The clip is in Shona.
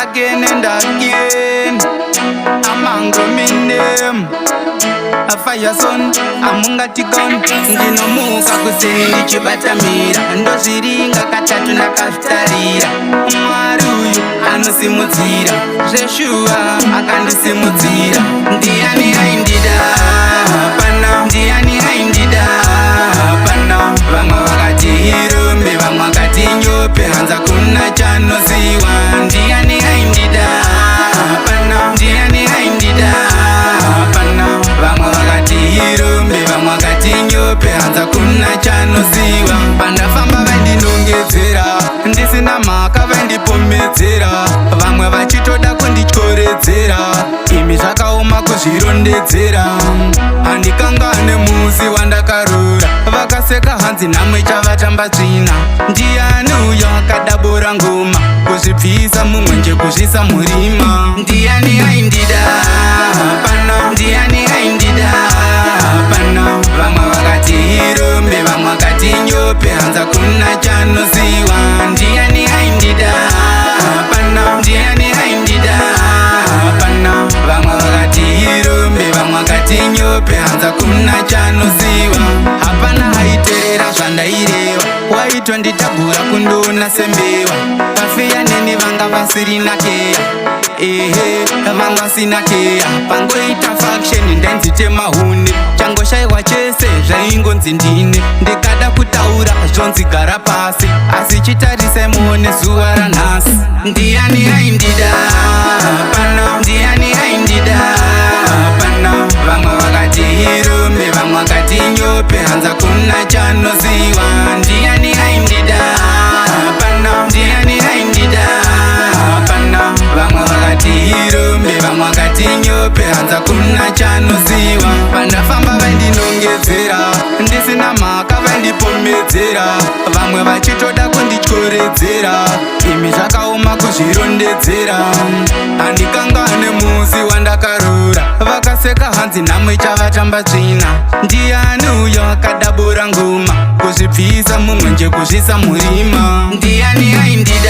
again and again. Amango minem afaya son amunga tigon ndinomuka kuseni chibatamira ndozviringa katatu nakaftarira Mwari uyu anosimudzira zveshuwa akandisimudzira ndiani aindida pana ndiani aindida pana vamwe vakati hirumbe vamwe vakati nyope hanza kuna chanosiwa ndiani aindida pana ndiani aindida pana vamwe vakati hirumbe vamwe vakati nyope hanza kuna chanosiwa pandafamba vandinongedzera ndisina mhaka vandipomedzera vamwe vachitoda kundityoredzera imi zvakaoma kuzvirondedzera handikangane musi wandakarura vakaseka hanzi namwe chavatamba tsvina ndiani uyo akadabura ngoma kuzvibvisa mumwenje kuzvisa murima ndiani aindida pana ndiani aindida pana vamwe vakati hirumbe vamwe vakati nyope hanza kuna chanosiwa ndiani aindida pana ndiani aindida pana vamwe vakati hirumbe vamwe vakati nyope hanza kuna chanosiwa hapana haiterera zvandaireva waitonditagura kundoona sembewa kafeya neni vanga vasiri nakeya ehe vanga sina keya pangoita faksheni ndenzitema changoshayiwa chese zvaingonzi ndine ndikada kutaura zvonzi gara pasi asi chitarise muone zuva ranhasi ndiani aindida pana ndiani aindida pana vamwe vakati hirumbe vamwe vakati nyope hanza kuna chanosiwa ndiani aindida pana ndiani aindida pana vamwe vakati hirumbe vamwe vakati nyope hanza kuna chanosiwa pandafamba vandinongedzera ndisina mhaka vandipomedzera vamwe vachitoda kundityoredzera imi zvakaoma kuzvirondedzera handikangane musi wandakarura vakaseka hanzi namwe chavatamba tsvina ndiani uyo akadabura ngoma kuzvibvisa mumwenje kuzvisa murima ndiani aindida